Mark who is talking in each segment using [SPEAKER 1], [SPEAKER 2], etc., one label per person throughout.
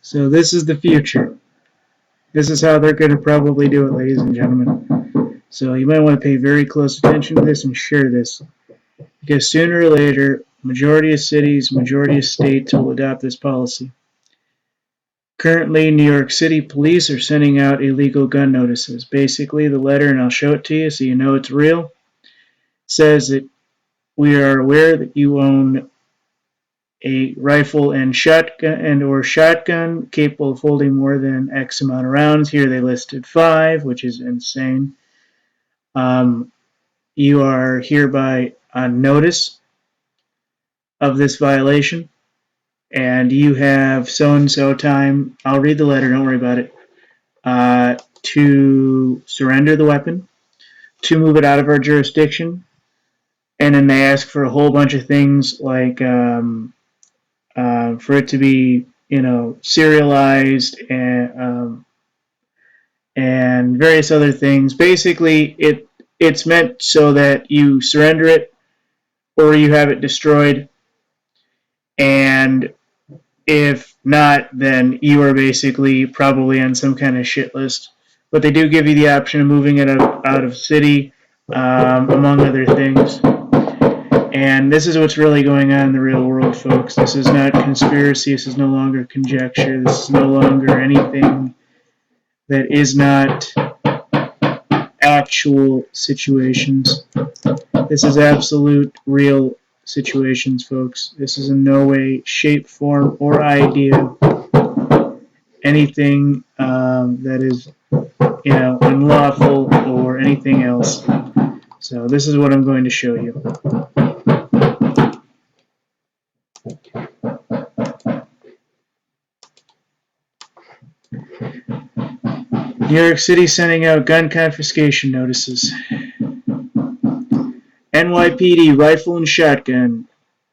[SPEAKER 1] So this is the future. This is how they're going to probably do it, ladies and gentlemen. So you might want to pay very close attention to this and share this. Because sooner or later, majority of cities, majority of states will adopt this policy. Currently, New York City police are sending out illegal gun notices. Basically, the letter, and I'll show it to you so you know it's real, says that we are aware that you own a rifle and shotgun capable of holding more than X amount of rounds. Here they listed 5, which is insane. You are hereby on notice of this violation, and you have so-and-so time, I'll read the letter, don't worry about it, to surrender the weapon, to move it out of our jurisdiction, and then they ask for a whole bunch of things like for it to be, serialized and various other things. Basically, it's meant so that you surrender it or you have it destroyed, and if not, then you are basically probably on some kind of shit list. But they do give you the option of moving it out of city, among other things. And this is what's really going on in the real world, folks. This is not conspiracy. This is no longer conjecture. This is no longer anything that is not actual situations. This is absolute, real situations, folks. This is in no way, shape, form, or idea anything that is, unlawful or anything else. So this is what I'm going to show you. New York City sending out gun confiscation notices. NYPD rifle and shotgun,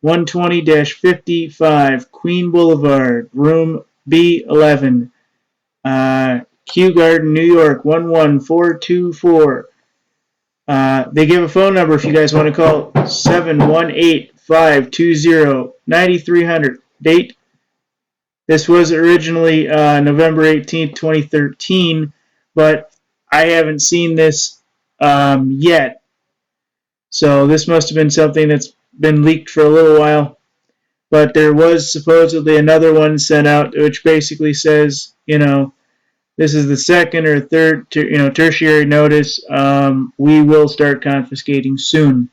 [SPEAKER 1] 120-55 Queen Boulevard, room B11, Kew Garden, New York, 11424. They give a phone number if you guys want to call, 718-520-9300. Date, this was originally November 18th, 2013, but I haven't seen this yet. So this must have been something that's been leaked for a little while. But there was supposedly another one sent out which basically says, this is the second or third, tertiary notice. We will start confiscating soon.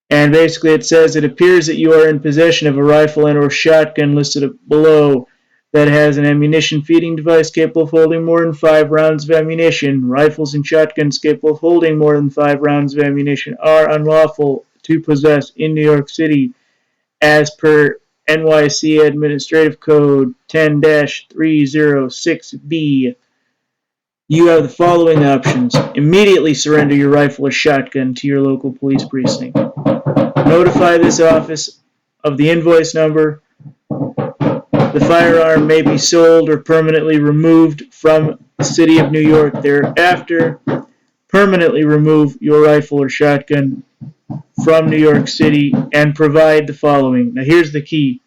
[SPEAKER 1] And basically it says, it appears that you are in possession of a rifle and or shotgun listed below that has an ammunition feeding device capable of holding more than 5 rounds of ammunition. Rifles and shotguns capable of holding more than 5 rounds of ammunition are unlawful to possess in New York City as per NYC Administrative Code 10-306B. You have the following options. Immediately surrender your rifle or shotgun to your local police precinct. Notify this office of the invoice number. The firearm may be sold or permanently removed from the city of New York thereafter. Permanently remove your rifle or shotgun from New York City and provide the following. Now here's the key.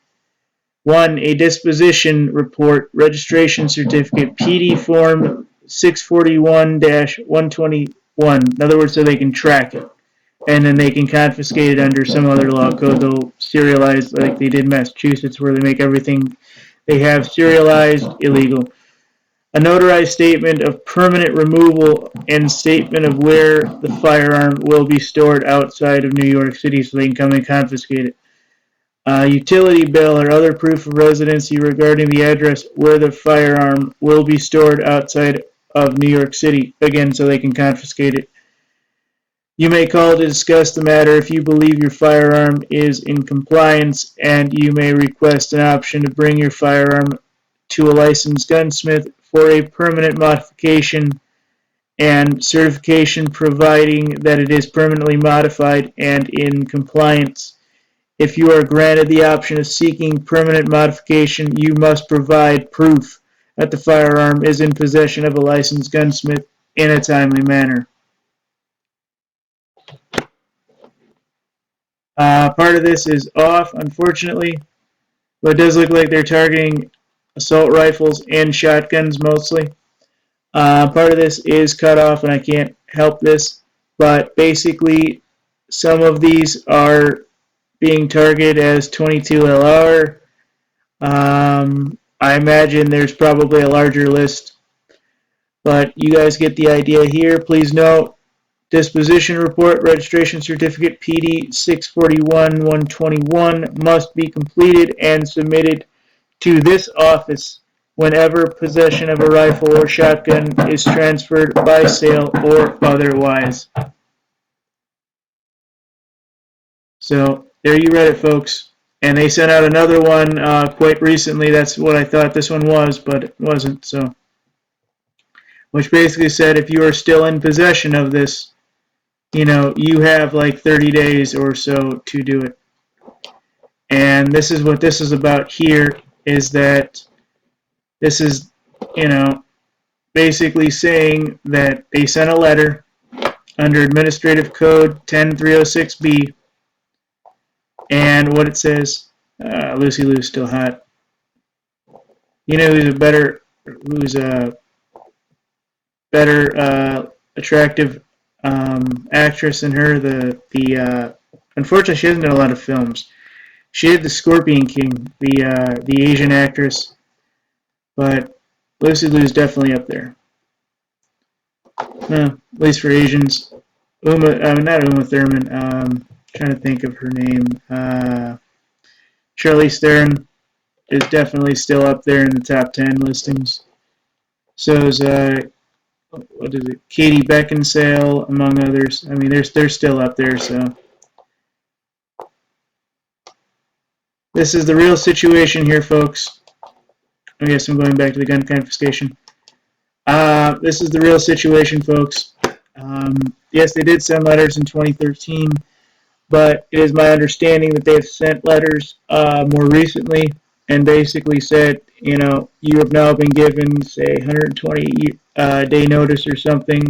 [SPEAKER 1] 1. A disposition report, registration certificate, PD form 641-121. In other words, so they can track it. And then they can confiscate it under some other law code. They'll serialize like they did in Massachusetts, where they make everything they have serialized illegal. A notarized statement of permanent removal and statement of where the firearm will be stored outside of New York City so they can come and confiscate it. Utility bill or other proof of residency regarding the address where the firearm will be stored outside of New York City, again, so they can confiscate it. You may call to discuss the matter if you believe your firearm is in compliance, and you may request an option to bring your firearm to a licensed gunsmith for a permanent modification and certification providing that it is permanently modified and in compliance. If you are granted the option of seeking permanent modification, you must provide proof that the firearm is in possession of a licensed gunsmith in a timely manner. Part of this is off, unfortunately, but it does look like they're targeting assault rifles and shotguns mostly. Part of this is cut off, and I can't help this, but basically some of these are being targeted as 22 LR. I imagine there's probably a larger list, but you guys get the idea here. Please note, disposition report, registration certificate PD 641-121 must be completed and submitted to this office whenever possession of a rifle or shotgun is transferred by sale or otherwise. So there you read it, folks. And they sent out another one quite recently. That's what I thought this one was, but it wasn't. So, which basically said if you are still in possession of this, you have like 30 days or so to do it. And this is what this is about here, is that this is, basically saying that they sent a letter under Administrative Code 10306B, and what it says, Lucy Lou's still hot. You know who's a better attractive actress than her? Unfortunately, she hasn't done a lot of films. She did The Scorpion King, the Asian actress, but Lucy Lou's definitely up there. At least for Asians. Not Uma Thurman. Trying to think of her name. Charlize Theron is definitely still up there in the top 10 listings. So is Katie Beckinsale, among others. I mean, they're still up there. So this is the real situation here, folks. I guess I'm going back to the gun confiscation. This is the real situation, folks. Yes, they did send letters in 2013. But it is my understanding that they have sent letters more recently and basically said, you have now been given, say, 120-day notice or something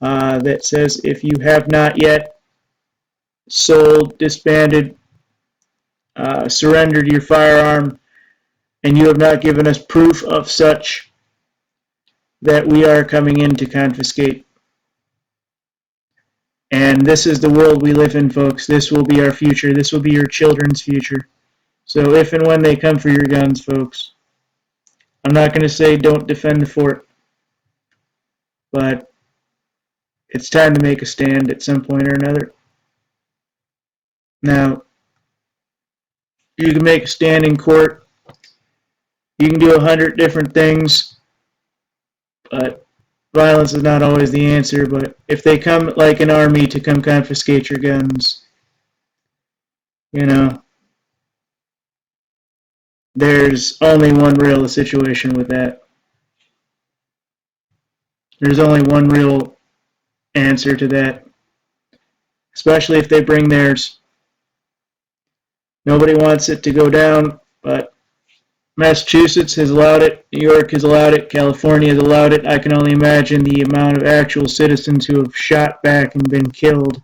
[SPEAKER 1] that says if you have not yet sold, disbanded, surrendered your firearm, and you have not given us proof of such, that we are coming in to confiscate. And this is the world we live in, folks. This will be our future. This will be your children's future. So if and when they come for your guns, folks, I'm not going to say don't defend the fort, but it's time to make a stand at some point or another. Now, you can make a stand in court. You can do 100 different things, but violence is not always the answer. But if they come like an army to come confiscate your guns, there's only one real situation with that. There's only one real answer to that, especially if they bring theirs. Nobody wants it to go down, but Massachusetts has allowed it, New York has allowed it, California has allowed it. I can only imagine the amount of actual citizens who have shot back and been killed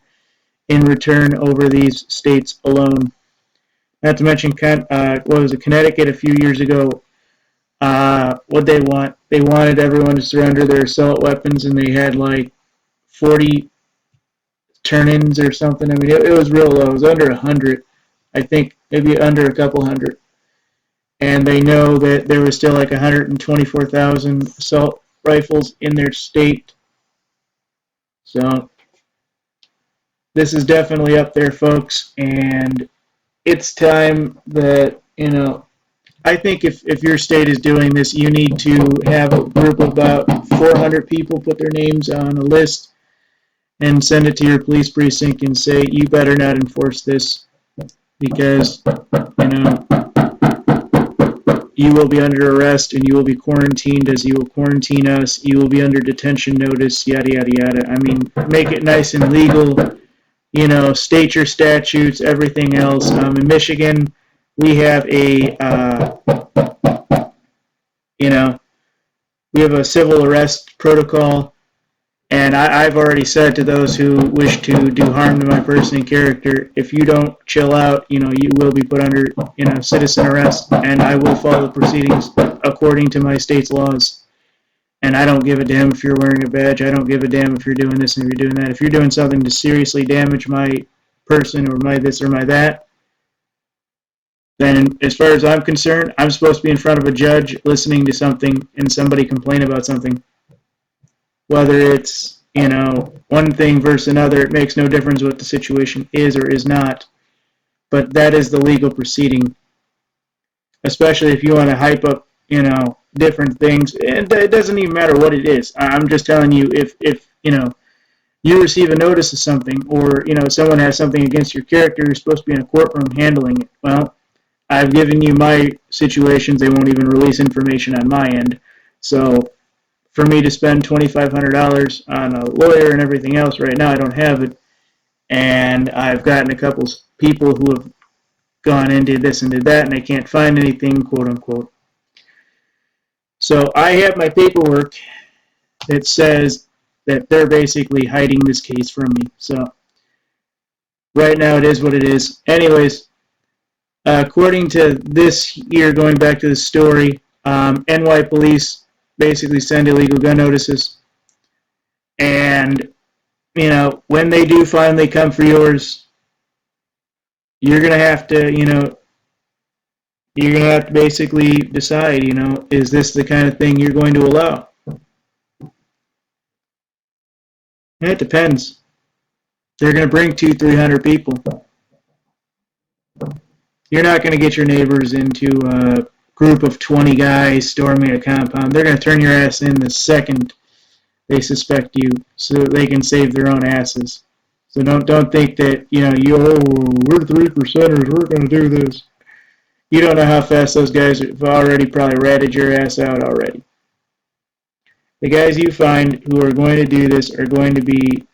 [SPEAKER 1] in return over these states alone. Not to mention, Connecticut a few years ago, what they want? They wanted everyone to surrender their assault weapons, and they had like 40 turn-ins or something. I mean, it was real low. It was under 100. I think maybe under a couple hundred. And they know that there was still like 124,000 assault rifles in their state. So this is definitely up there, folks, and it's time that, I think if your state is doing this, you need to have a group of about 400 people put their names on a list and send it to your police precinct and say, you better not enforce this because, you will be under arrest and you will be quarantined as you will quarantine us. You will be under detention notice, yada, yada, yada. I mean, make it nice and legal. State your statutes, everything else. In Michigan, we have we have a civil arrest protocol, and I've already said to those who wish to do harm to my person and character, if you don't chill out, you will be put under, citizen arrest, and I will follow the proceedings. according to my state's laws. And I don't give a damn if you're wearing a badge. I don't give a damn if you're doing this and if you're doing that. If you're doing something to seriously damage my person or my this or my that, then as far as I'm concerned, I'm supposed to be in front of a judge listening to something and somebody complain about something. Whether it's, one thing versus another, it makes no difference what the situation is or is not. But that is the legal proceeding. Especially if you want to hype up, different things. And it doesn't even matter what it is. I'm just telling you, if you receive a notice of something, or, someone has something against your character, you're supposed to be in a courtroom handling it. Well, I've given you my situations. They won't even release information on my end. So for me to spend $2,500 on a lawyer and everything else right now, I don't have it. And I've gotten a couple people who have gone and did this and did that, and they can't find anything, quote unquote. So I have my paperwork that says that they're basically hiding this case from me. So right now it is what it is. Anyways, according to this year, going back to the story, NY police basically send illegal gun notices. And, when they do finally come for yours, you're going to have to, you're going to have to basically decide, is this the kind of thing you're going to allow? And it depends. They're going to bring 200-300 people. You're not going to get your neighbors into a group of 20 guys storming a compound. They're going to turn your ass in the second they suspect you, so that they can save their own asses. So don't think that, we're 3%ers, we're going to do this. You don't know how fast those guys have already probably ratted your ass out already. The guys you find who are going to do this are going to be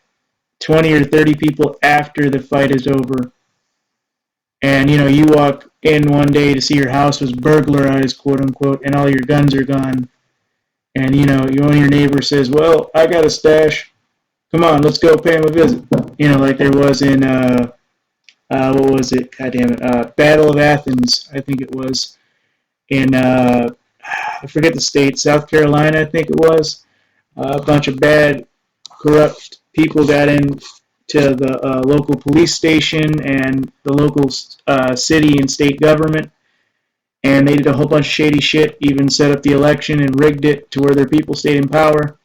[SPEAKER 1] 20 or 30 people after the fight is over. And, you walk in one day to see your house was burglarized, quote unquote, and all your guns are gone. And, one of your neighbors says, well, I got a stash. Come on, let's go pay him a visit. Like there was in, what was it? God damn it. Battle of Athens, I think it was. In, I forget the state, South Carolina, I think it was. A bunch of bad, corrupt people got in to the local police station and the local city and state government. And they did a whole bunch of shady shit, even set up the election and rigged it to where their people stayed in power.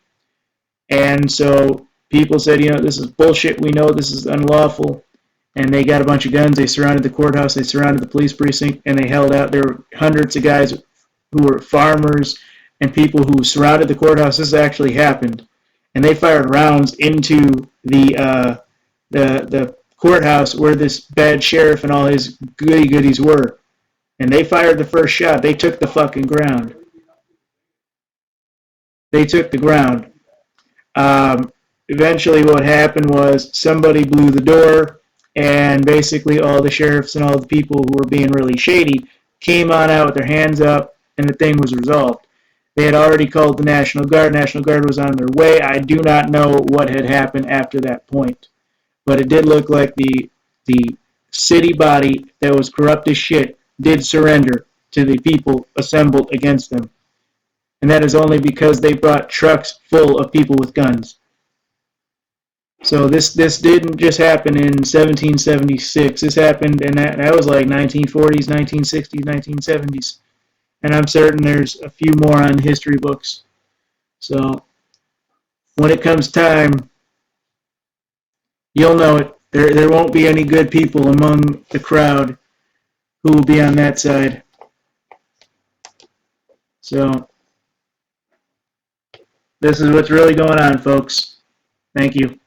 [SPEAKER 1] And so people said, this is bullshit, we know this is unlawful. And they got a bunch of guns, they surrounded the courthouse, they surrounded the police precinct, and they held out. There were hundreds of guys who were farmers and people who surrounded the courthouse. This actually happened. And they fired rounds into the courthouse where this bad sheriff and all his goodies were. And they fired the first shot. They took the fucking ground. They took the ground. Eventually what happened was somebody blew the door, and basically all the sheriffs and all the people who were being really shady came on out with their hands up, and the thing was resolved. They had already called the National Guard. National Guard was on their way. I do not know what had happened after that point. But it did look like the city body that was corrupt as shit did surrender to the people assembled against them. And that is only because they brought trucks full of people with guns. So this didn't just happen in 1776. This happened, and that was like 1940s, 1960s, 1970s. And I'm certain there's a few more on history books. So when it comes time, you'll know it. There won't be any good people among the crowd who will be on that side. So this is what's really going on, folks. Thank you.